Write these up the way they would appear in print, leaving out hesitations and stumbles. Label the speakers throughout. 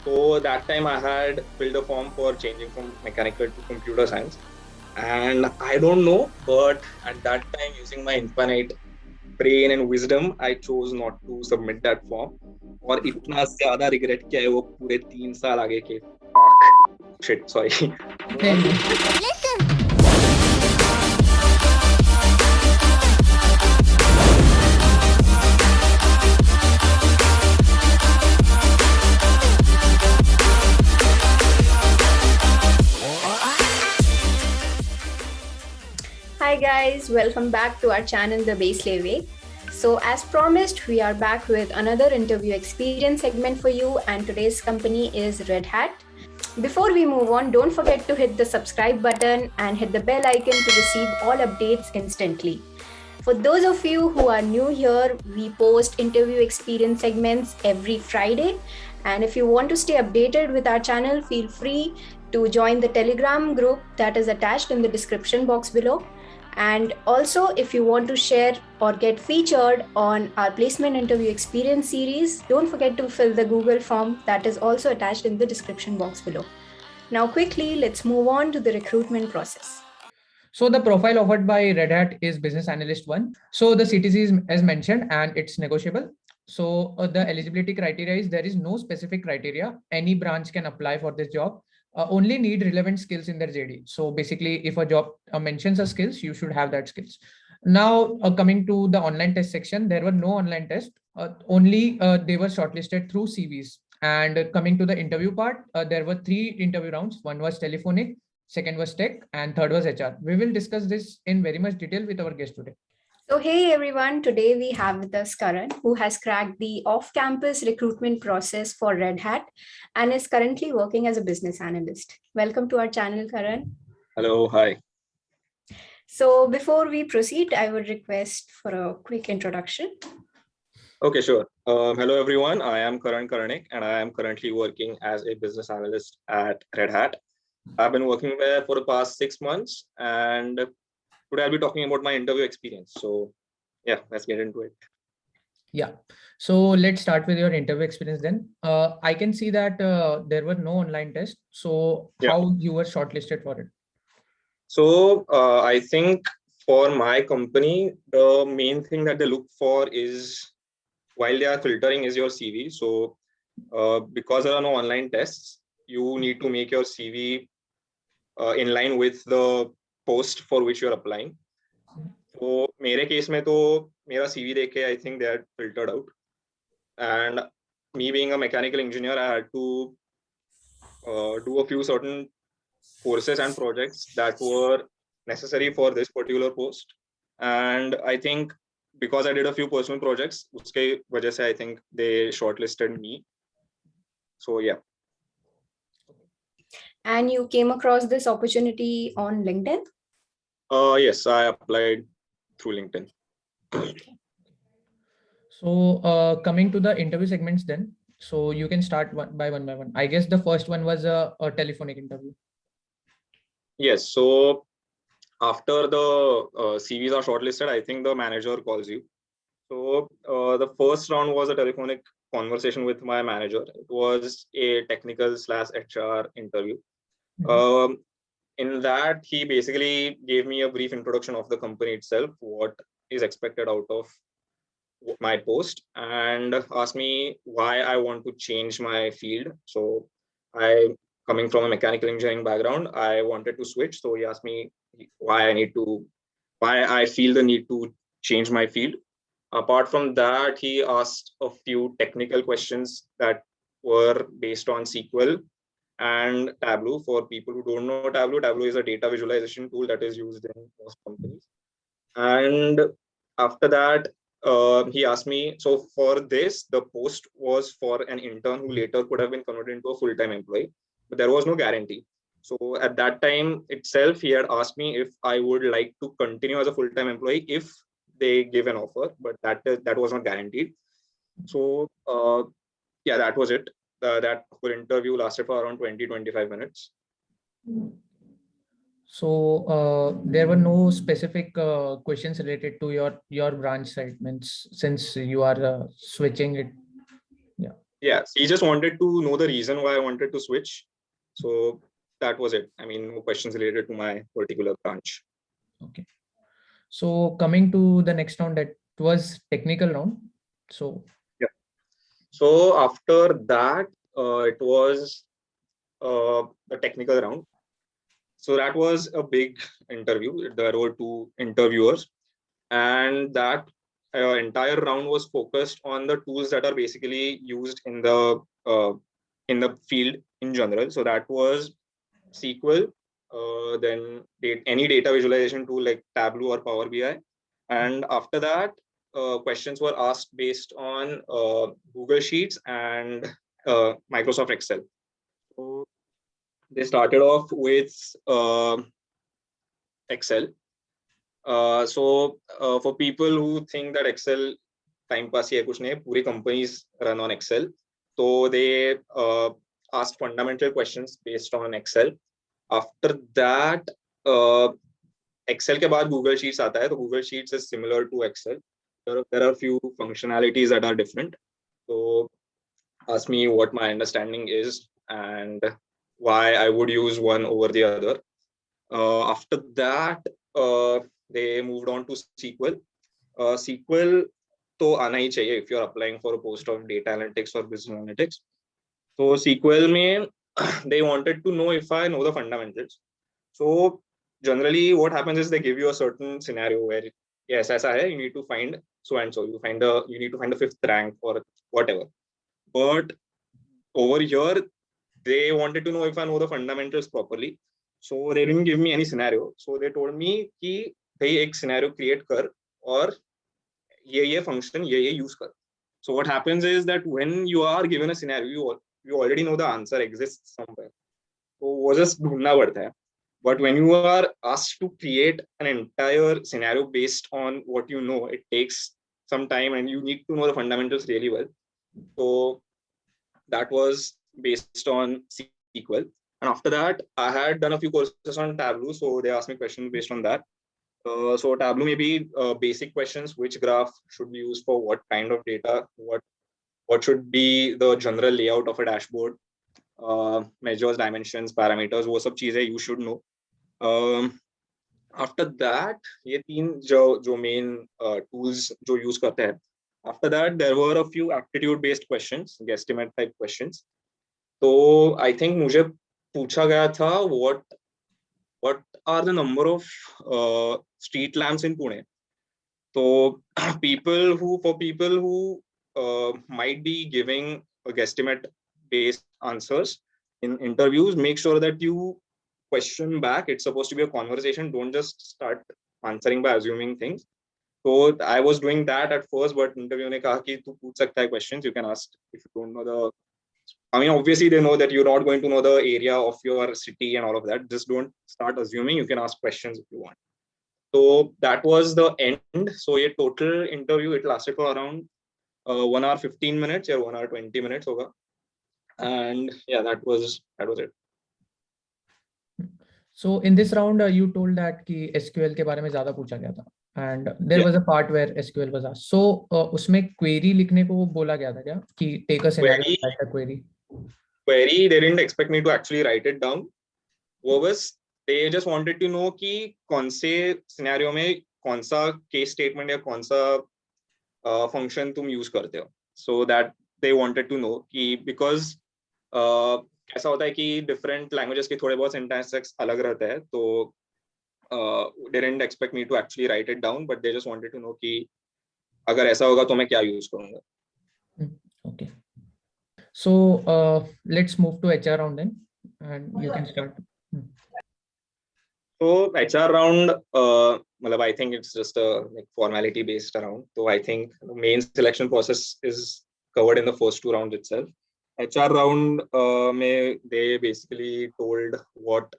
Speaker 1: So that time I had filled a form for changing from mechanical to computer science. And I don't know, but at that time, using my infinite brain and wisdom, I chose not to submit that form. और इतना ज्यादा regret किया है वो पूरे 3 साल आगे के fuck shit sorry
Speaker 2: Hi guys, welcome back to our channel The BaeSlay Way. So as promised, we are back with another interview experience segment for you, and today's company is Red Hat. Before we move on, don't forget to hit the subscribe button and hit the bell icon to receive all updates instantly. For those of you who are new here, we post interview experience segments every Friday. And if you want to stay updated with our channel, feel free to join the Telegram group that is attached in the description box below. And also, if you want to share or get featured on our placement interview experience series, don't forget to fill the Google form that is also attached in the description box below. Now, quickly, let's move on to the recruitment process.
Speaker 3: So the profile offered by Red Hat is Business Analyst 1. So the CTC is as mentioned and it's negotiable. So the eligibility criteria is there is no specific criteria. Any branch can apply for this job. Only need relevant skills in their JD. So basically, if a job mentions a skills, you should have that skills. Now, coming to the online test section, there were no online tests. Only they were shortlisted through CVs. And coming to the interview part, there were 3 interview rounds. One was telephonic, second was tech, and third was HR. We will discuss this in very much detail with our guest today.
Speaker 2: So hey everyone, today we have with us Karan, who has cracked the off-campus recruitment process for Red Hat and is currently working as a business analyst. Welcome to our channel, Karan.
Speaker 1: Hello, hi.
Speaker 2: So before we proceed, I would request for a quick introduction.
Speaker 1: Okay, sure. Hello everyone, I am Karan Karanik and I am currently working as a business analyst at Red Hat. I've been working there for the past 6 months, and today I'll be talking about my interview experience. So yeah, let's get into it.
Speaker 3: Yeah. So let's start with your interview experience then. I can see that there were no online tests. So how you were shortlisted for it?
Speaker 1: So I think for my company, the main thing that they look for is, while they are filtering, is your CV. So because there are no online tests, you need to make your CV in line with the post for which you're applying. So मेरे case में तो मेरा CV देख के I think they had filtered out, and me being a mechanical engineer, I had to do a few certain courses and projects that were necessary for this particular post. And I think because I did a few personal projects, उसके वजह से I think they shortlisted me. So yeah.
Speaker 2: And you came across this opportunity on LinkedIn?
Speaker 1: Yes, I applied through LinkedIn.
Speaker 3: So coming to the interview segments then, so you can start one by one. I guess the first one was a telephonic interview.
Speaker 1: Yes, so after the CVs are shortlisted, I think the manager calls you. So the first round was a telephonic conversation with my manager. It was a technical/HR interview. In that, he basically gave me a brief introduction of the company itself, what is expected out of my post, and asked me why I want to change my field. So I, coming from a mechanical engineering background, I wanted to switch. So he asked me why I feel the need to change my field. Apart from that, he asked a few technical questions that were based on SQL and Tableau. For people who don't know Tableau, Tableau is a data visualization tool that is used in most companies. And after that, he asked me, so for this, the post was for an intern who later could have been converted into a full-time employee, but there was no guarantee. So at that time itself, he had asked me if I would like to continue as a full-time employee if they give an offer, but that was not guaranteed. So yeah, that was it. That whole interview lasted for around 20-25 minutes.
Speaker 3: So there were no specific questions related to your branch segments since you are switching it. Yeah.
Speaker 1: Yeah, he just wanted to know the reason why I wanted to switch. So that was it. I mean, no questions related to my particular branch.
Speaker 3: Okay. So coming to the next round, that was technical round. So
Speaker 1: Yeah. So after that, it was the technical round. So that was a big interview. There were two interviewers, and that entire round was focused on the tools that are basically used in the field in general. So that was SQL, then any data visualization tool like Tableau or Power BI. And after that, questions were asked based on Google Sheets and Microsoft Excel. So they started off with Excel. For people who think that Excel time pass ही है कुछ नहीं, पूरी companies run on Excel. So they asked fundamental questions based on Excel. After that, Excel के बाद Google Sheets आता है. तो Google Sheets is similar to Excel. There are few functionalities that are different. So ask me what my understanding is and why I would use one over the other. After that, they moved on to SQL. SQL तो आना ही चाहिए if you're applying for a post of data analytics or business analytics. So SQL में they wanted to know if I know the fundamentals. So generally what happens is they give you a certain scenario where yes, ऐसा है, you need to find so and so. You need to find the fifth rank or whatever. But over here, they wanted to know if I know the fundamentals properly. So they didn't give me any scenario. So they told me कि भाई एक scenario create कर और ये function ये use कर. So what happens is that when you are given a scenario, you already know the answer exists somewhere. So वो just ढूंढना पड़ता है. But when you are asked to create an entire scenario based on what you know, it takes some time and you need to know the fundamentals really well. So that was based on SQL. And after that, I had done a few courses on Tableau. So they asked me questions based on that. So Tableau may be basic questions, which graph should be used for what kind of data, what should be the general layout of a dashboard, measures, dimensions, parameters, वो सब चीजें you should know. After that, ये तीन जो main tools जो use करते हैं. After that, there were a few aptitude-based questions, guesstimate type questions. तो I think मुझे पूछा गया था what are the number of street lamps in Pune? So people who might be giving a guesstimate based answers in interviews, make sure that you question back. It's supposed to be a conversation. Don't just start answering by assuming things. So I was doing that at first, but interview ने कहा कि तू पूछ सकता है questions. You can ask if you don't know the. I mean, obviously they know that you're not going to know the area of your city and all of that. Just don't start assuming. You can ask questions if you want. So that was the end. So a total interview, it lasted for around 1 hour 15 minutes or 1 hour 20 minutes. Hoga. And yeah, that was it.
Speaker 3: So in this round, you told that कि SQL के बारे में ज़्यादा पूछा गया था, and there was a part where SQL was asked. So उसमें query लिखने को बोला गया था क्या कि take a scenario write a query?
Speaker 1: Query, they didn't expect me to actually write it down. वो बस they just wanted to know कि कौन से scenario में कौन सा case statement या कौन सा function तुम use करते हो. So that they wanted to know कि because ऐसा होता है कि different languages के थोड़े बहुत syntax अलग रहते हैं, तो they didn't expect me to actually write it down, but they just wanted to know कि अगर ऐसा होगा तो मैं क्या use करूँगा.
Speaker 3: Okay. So let's move to HR round then, and you can start.
Speaker 1: So HR round, I think it's just a formality based round. So I think the main selection process is covered in the first two rounds itself. HR round, they basically told what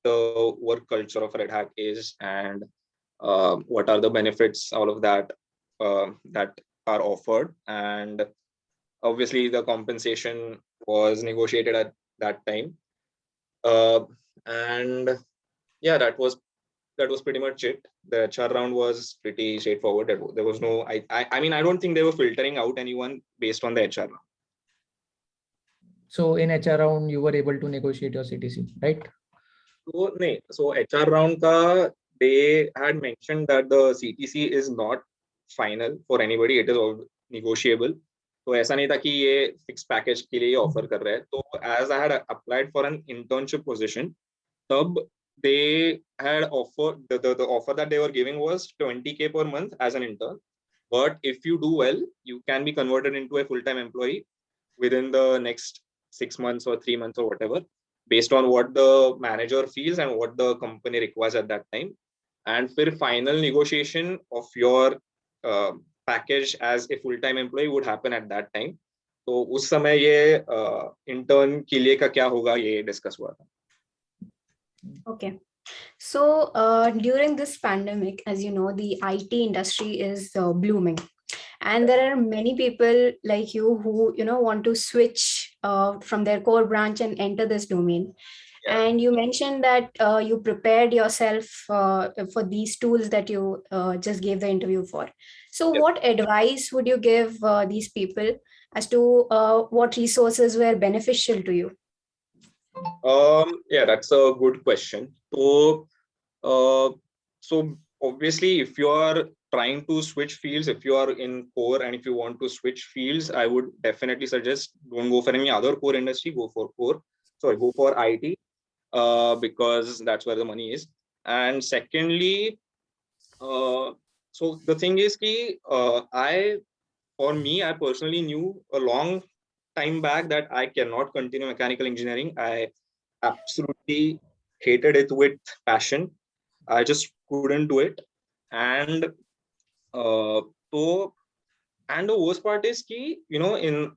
Speaker 1: the work culture of Red Hat is and what are the benefits, all of that that are offered. And obviously the compensation was negotiated at that time. And yeah, that was pretty much it. The HR round was pretty straightforward. There was no, I mean, I don't think they were filtering out anyone based on the HR round.
Speaker 3: So in HR round, you were able to negotiate your CTC, right?
Speaker 1: So HR round ka, they had mentioned that the CTC is not final for anybody. It is all negotiable. तो ऐसा नहीं था कि ये fix package के लिए offer कर रहे हैं. तो as I had applied for an internship position, तब they had offered the offer that they were giving was 20K per month as an intern. But if you do well, you can be converted into a full-time employee within the next 6 months or 3 months or whatever, based on what the manager feels and what the company requires at that time. And for final negotiation of your package as a full-time employee would happen at that time. तो उस समय ये intern के लिए का क्या होगा ये discuss हुआ था.
Speaker 2: Okay. So during this pandemic, as you know, the IT industry is blooming. And there are many people like you who, want to switch from their core branch and enter this domain. Yeah. And you mentioned that you prepared yourself for these tools that you just gave the interview for. So yeah. What advice would you give these people as to what resources were beneficial to you?
Speaker 1: Yeah, that's a good question. So obviously, if you are trying to switch fields, if you are in core and if you want to switch fields, I would definitely suggest don't go for any other core industry, go for IT, because that's where the money is. And secondly, so the thing is I personally knew a long time back that I cannot continue mechanical engineering. I absolutely hated it with passion. I just couldn't do it. And the worst part is in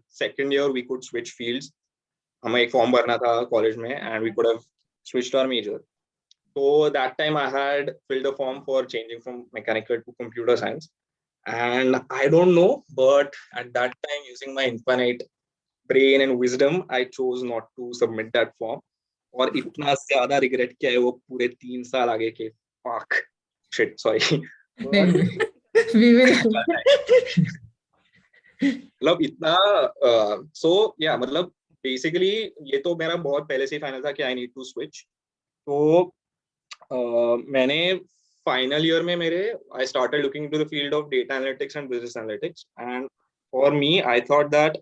Speaker 1: second year we could switch fields. हमें एक form भरना था college में and we could have switched our major. So that time I had filled a form for changing from mechanical to computer science. And I don't know, but at that time, using my infinite brain and wisdom, I chose not to submit that form. और इतना ज़्यादा regret किया है वो पूरे 3 साल आगे के fuck shit sorry.
Speaker 3: We will.
Speaker 1: मतलब इतना so yeah मतलब basically ये तो मेरा बहुत पहले से ही final था कि I need to switch. तो मैंने final year में मेरे I started looking into the field of data analytics and business analytics, and for me I thought that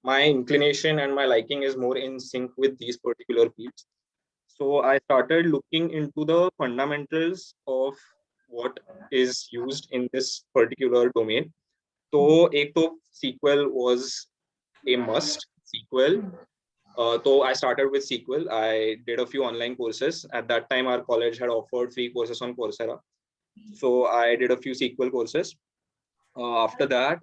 Speaker 1: my inclination and my liking is more in sync with these particular fields. So I started looking into the fundamentals of what is used in this particular domain. So एक तो SQL was a must. SQL. So I started with SQL. I did a few online courses. At that time, our college had offered free courses on Coursera. So I did a few SQL courses. After that,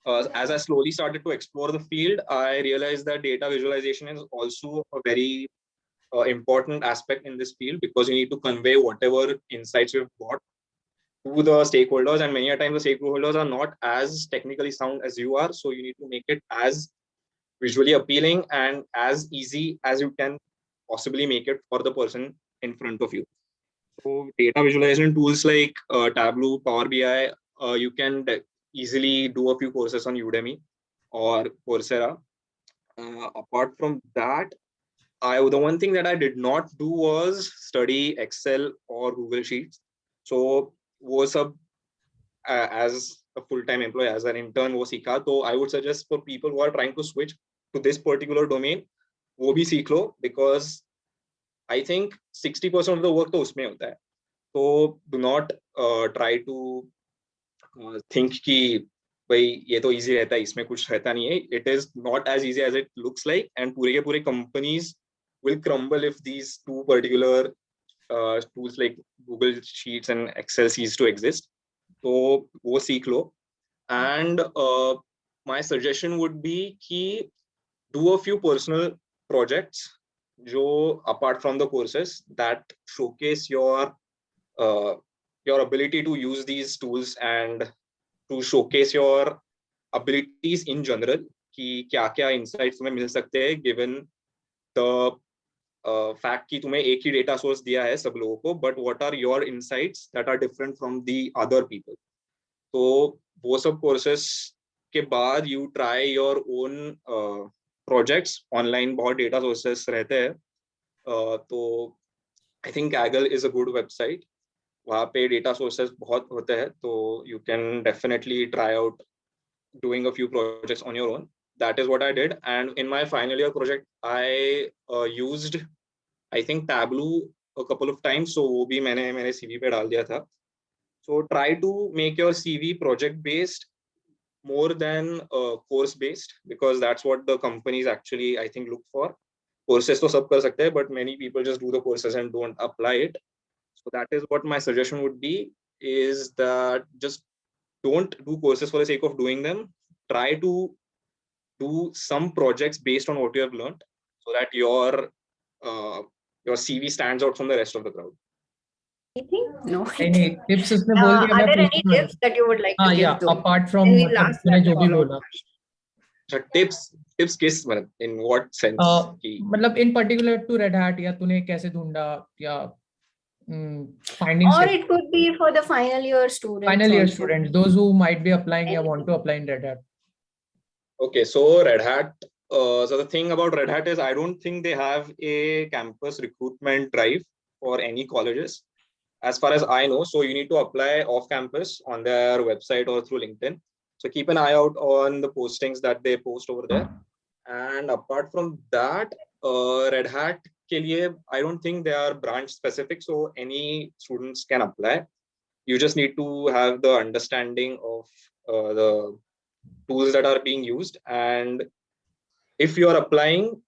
Speaker 1: as I slowly started to explore the field, I realized that data visualization is also a very important aspect in this field, because you need to convey whatever insights you've got to the stakeholders, and many a times the stakeholders are not as technically sound as you are, so you need to make it as visually appealing and as easy as you can possibly make it for the person in front of you. So data visualization tools like Tableau, Power BI, you can easily do a few courses on Udemy or Coursera. Apart from that, the one thing that I did not do was study Excel or Google Sheets. So was as a full-time employee, as an intern, wo सीखा. So I would suggest for people who are trying to switch to this particular domain, वो भी सीख लो, because I think 60% of the work तो उसमें होता है. So do not try to think कि भाई ये तो easy रहता है, इसमें कुछ रहता नहीं है. It is not as easy as it looks like, and पूरे के पूरे companies will crumble if these two particular tools like Google Sheets and Excel cease to exist. So वो सीख लो. And my suggestion would be कि do a few personal projects जो apart from the courses that showcase your ability to use these tools and to showcase your abilities in general, कि क्या क्या insights तुम्हें मिल सकते हैं given the fact कि तुम्हें एक ही data source दिया है सब लोगों को, but what are your insights that are different from the other people. तो वो सब courses के बाद you try your own projects online बहुत data sources रहते हैं, तो I think Kaggle is a good website. वहाँ पे data sources बहुत होते हैं, तो you can definitely try out doing a few projects on your own. That is what I did, and in my final year project I used I think Tableau a couple of times, so वो भी मैंने मेरे CV पे डाल दिया था. So try to make your CV project based more than course based, because that's what the companies actually I think look for. Courses तो सब कर सकते हैं, but many people just do the courses and don't apply it. So that is what my suggestion would be, is that just don't do courses for the sake of doing them. Try to do some projects based on what you have learned, so that your CV stands out from the rest of the crowd.
Speaker 2: Anything? No.
Speaker 3: any tips उसने बोल दिया,
Speaker 2: Are
Speaker 3: मैं
Speaker 2: there any
Speaker 3: पूछूंगा.
Speaker 2: tips that you would like to give
Speaker 3: yeah,
Speaker 2: though?
Speaker 3: apart from
Speaker 2: Then we'll
Speaker 3: मतलब
Speaker 2: ask
Speaker 3: तूने
Speaker 2: that
Speaker 3: जो भी
Speaker 2: follow-up
Speaker 3: बोला,
Speaker 1: So tips किस मतलब in what sense कि
Speaker 3: मतलब in particular to Red Hat, या तूने कैसे ढूंढा, या finding
Speaker 2: or
Speaker 3: steps.
Speaker 2: it could be for the final year students
Speaker 3: Final year
Speaker 2: also.
Speaker 3: students, those who might be applying or want to apply in Red Hat.
Speaker 1: Okay, so Red Hat. So the thing about Red Hat is I don't think they have a campus recruitment drive for any colleges, as far as I know. So you need to apply off campus on their website or through LinkedIn. So keep an eye out on the postings that they post over there. And apart from that, Red Hat ke liye, I don't think they are branch specific. So any students can apply. You just need to have the understanding of the tools that are being used, and if you are applying,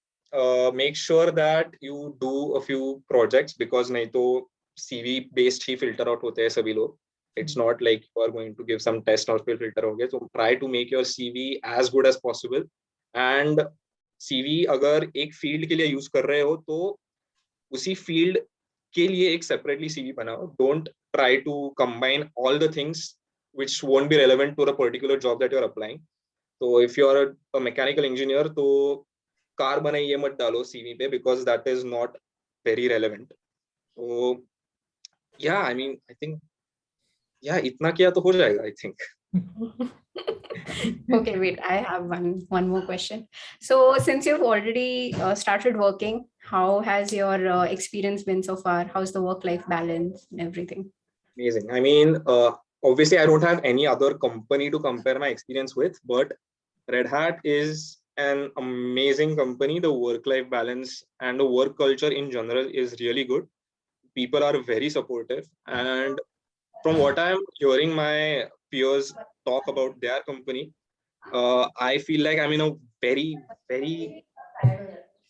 Speaker 1: make sure that you do a few projects, because nahi to CV based he filter out होते हैं सभी लोग. It's not like you are going to give some test और फिर filter होंगे. So try to make your CV as good as possible, and CV अगर एक field के लिए use कर रहे हो तो उसी field के लिए एक separately CV बनाओ. Don't try to combine all the things which won't be relevant to the particular job that you're applying. So if you're a mechanical engineer, तो कार बनाई ये मत डालो CV पे, because that is not very relevant. So yeah, I mean, I think इतना किया तो हो जाएगा, I think.
Speaker 2: Okay, wait, I have one more question. So since you've already started working, how has your experience been so far? How's the work-life balance and everything?
Speaker 1: Amazing. I mean, obviously I don't have any other company to compare my experience with, but Red Hat is an amazing company. The work-life balance and the work culture in general is really good. People are very supportive, and from what I'm hearing my peers talk about their company, I feel like I'm in a very, very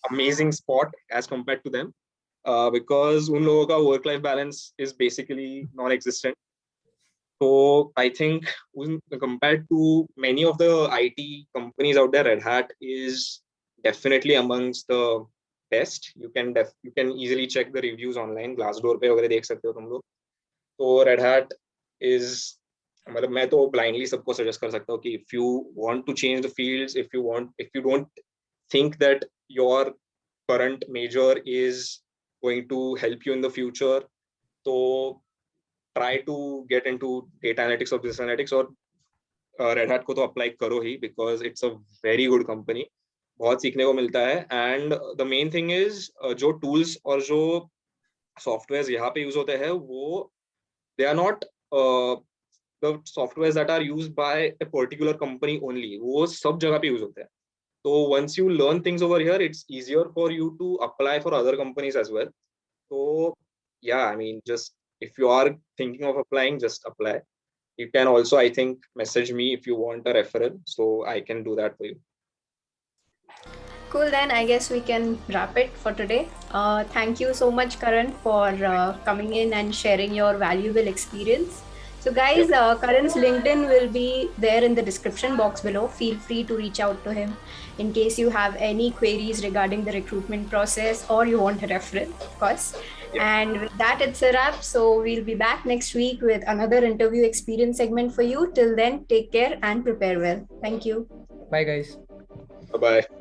Speaker 1: amazing spot as compared to them, because उन लोगों का work-life balance is basically non-existent. So I think compared to many of the IT companies out there, Red Hat is definitely amongst the best. You can easily check the reviews online. Glassdoor पे वगैरह देख सकते हो तुम लोग. So Red Hat is, मतलब मैं तो blindly सबको suggest कर सकता हूँ कि if you want to change the fields, if you don't think that your current major is going to help you in the future, so try to get into data analytics or business analytics, or Red Hat को तो apply करो ही, because it's a very good company. बहुत सीखने को मिलता है, and the main thing is जो tools और जो softwares यहाँ पे use होते हैं वो they are not the softwares that are used by a particular company only. वो सब जगह पे use होते हैं. So once you learn things over here, it's easier for you to apply for other companies as well. So yeah, I mean, just if you are thinking of applying, just apply. You can also, I think, message me if you want a referral, so I can do that for you.
Speaker 2: Cool, then I guess we can wrap it for today. Thank you so much, Karan, for coming in and sharing your valuable experience. So guys, Karan's LinkedIn will be there in the description box below. Feel free to reach out to him in case you have any queries regarding the recruitment process or you want a referral, of course. And with that, it's a wrap. So we'll be back next week with another interview experience segment for you. Till then, take care and prepare well. Thank you.
Speaker 3: Bye guys.
Speaker 1: Bye-bye.